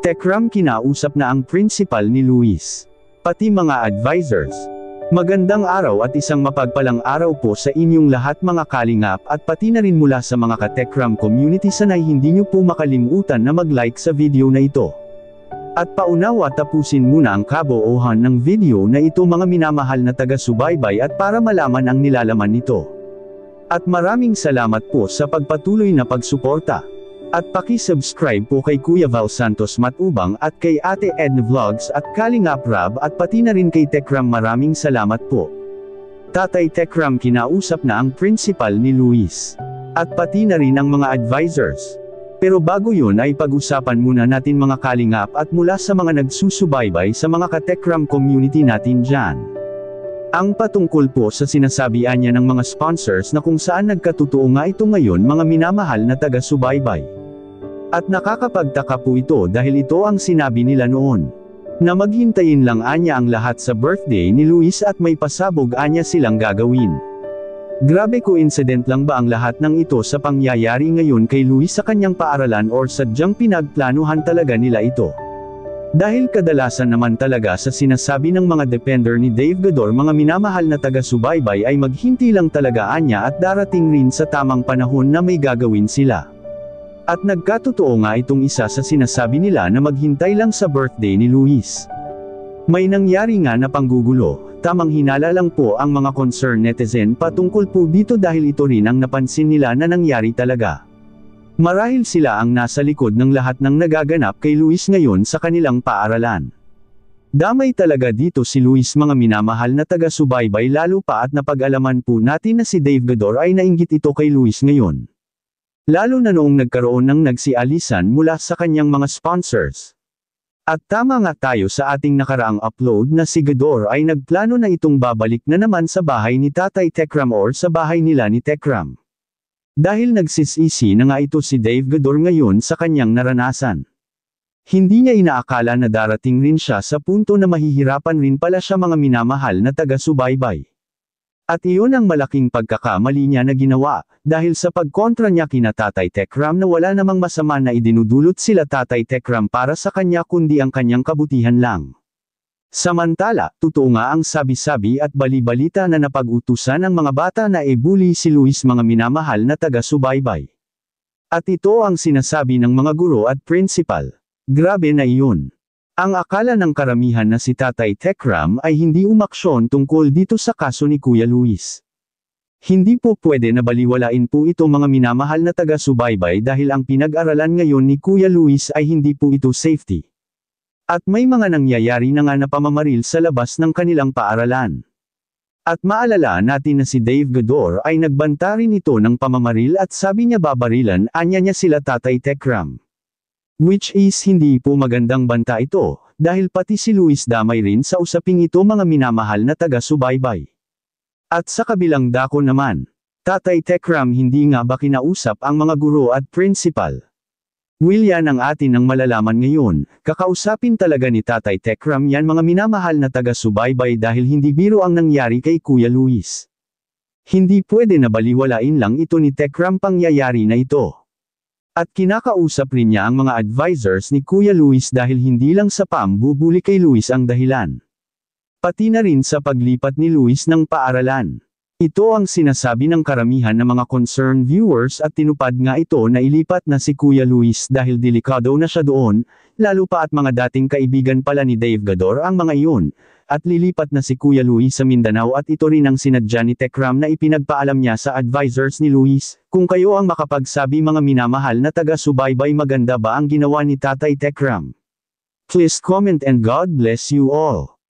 Tekram kinausap na ang principal ni Luis. Pati mga advisors. Magandang araw at isang mapagpalang araw po sa inyong lahat mga kalingap at pati na rin mula sa mga ka-Tekram community sanay hindi nyo po makalimutan na mag-like sa video na ito. At paunawa tapusin muna ang kabuuhan ng video na ito mga minamahal na taga-subaybay at para malaman ang nilalaman nito. At maraming salamat po sa pagpatuloy na pagsuporta. At paki-subscribe po kay Kuya Val Santos Matubang at kay Ate Edna Vlogs at Kalingap Rab at pati na rin kay Tekram maraming salamat po. Tatay Tekram kinausap na ang principal ni Luis. At pati na rin ang mga advisors. Pero bago yun ay pag-usapan muna natin mga kalingap at mula sa mga nagsusubaybay sa mga ka-Tekram community natin dyan. Ang patungkol po sa sinasabihan niya ng mga sponsors na kung saan nagkatotoo nga ito ngayon mga minamahal na taga-subaybay. At nakakapagtaka po ito dahil ito ang sinabi nila noon. Na maghintayin lang anya ang lahat sa birthday ni Luis at may pasabog anya silang gagawin. Grabe coincident lang ba ang lahat ng ito sa pangyayari ngayon kay Luis sa kanyang paaralan or sadyang pinagplanuhan talaga nila ito? Dahil kadalasan naman talaga sa sinasabi ng mga depender ni Dave Gador mga minamahal na taga-subaybay ay maghinti lang talaga anya at darating rin sa tamang panahon na may gagawin sila. At nagkatotoo nga itong isa sa sinasabi nila na maghintay lang sa birthday ni Luis. May nangyari nga na panggugulo, tamang hinala lang po ang mga concerned netizen patungkol po dito dahil ito rin ang napansin nila na nangyari talaga. Marahil sila ang nasa likod ng lahat ng nagaganap kay Luis ngayon sa kanilang paaralan. Damay talaga dito si Luis mga minamahal na taga-subaybay lalo pa at napag-alaman po natin na si Dave Gador ay nainggit ito kay Luis ngayon. Lalo na noong nagkaroon ng nagsialisan mula sa kanyang mga sponsors. At tama nga tayo sa ating nakaraang upload na si Gador ay nagplano na itong babalik na naman sa bahay ni Tatay Tekram or sa bahay nila ni Tekram. Dahil nagsisisi na nga ito si Dave Gador ngayon sa kanyang naranasan. Hindi niya inaakala na darating rin siya sa punto na mahihirapan rin pala siya mga minamahal na taga-subaybay. At iyon ang malaking pagkakamali niya na ginawa, dahil sa pagkontra niya kina Tatay Tekram na wala namang masama na idinudulot sila Tatay Tekram para sa kanya kundi ang kanyang kabutihan lang. Samantala, totoo nga ang sabi-sabi at bali-balita na napag-utusan ng mga bata na i-bully si Luis mga minamahal na taga-subaybay. At ito ang sinasabi ng mga guro at principal. Grabe na iyon. Ang akala ng karamihan na si Tatay Tekram ay hindi umaksyon tungkol dito sa kaso ni Kuya Luis. Hindi po pwede na baliwalain po ito mga minamahal na taga-subaybay dahil ang pinag-aralan ngayon ni Kuya Luis ay hindi po ito safety. At may mga nangyayari na nga na pamamaril sa labas ng kanilang paaralan. At maalala natin na si Dave Gador ay nagbanta rin ito ng pamamaril at sabi niya babarilan anya niya sila Tatay Tekram. Which is hindi po magandang banta ito, dahil pati si Luis damay rin sa usaping ito mga minamahal na taga-subaybay. At sa kabilang dako naman, Tatay Tekram hindi nga ba kinausap ang mga guro at principal? Yan ang atin ang malalaman ngayon, kakausapin talaga ni Tatay Tekram yan mga minamahal na taga-subaybay dahil hindi biro ang nangyari kay Kuya Luis. Hindi pwede na baliwalain lang ito ni Tekram pangyayari na ito. At kinakausap rin niya ang mga advisors ni Kuya Luis dahil hindi lang sa pambubuli kay Luis ang dahilan. Pati na rin sa paglipat ni Luis ng paaralan. Ito ang sinasabi ng karamihan ng mga concerned viewers at tinupad nga ito na ilipat na si Kuya Luis dahil delikado na siya doon, lalo pa at mga dating kaibigan pala ni Dave Gador ang mga iyon. At lilipat na si Kuya Luis sa Mindanao at ito rin ang sinadya ni Tekram na ipinagpaalam niya sa advisors ni Luis. Kung kayo ang makapagsabi mga minamahal na taga-subaybay maganda ba ang ginawa ni Tatay Tekram? Please comment and God bless you all.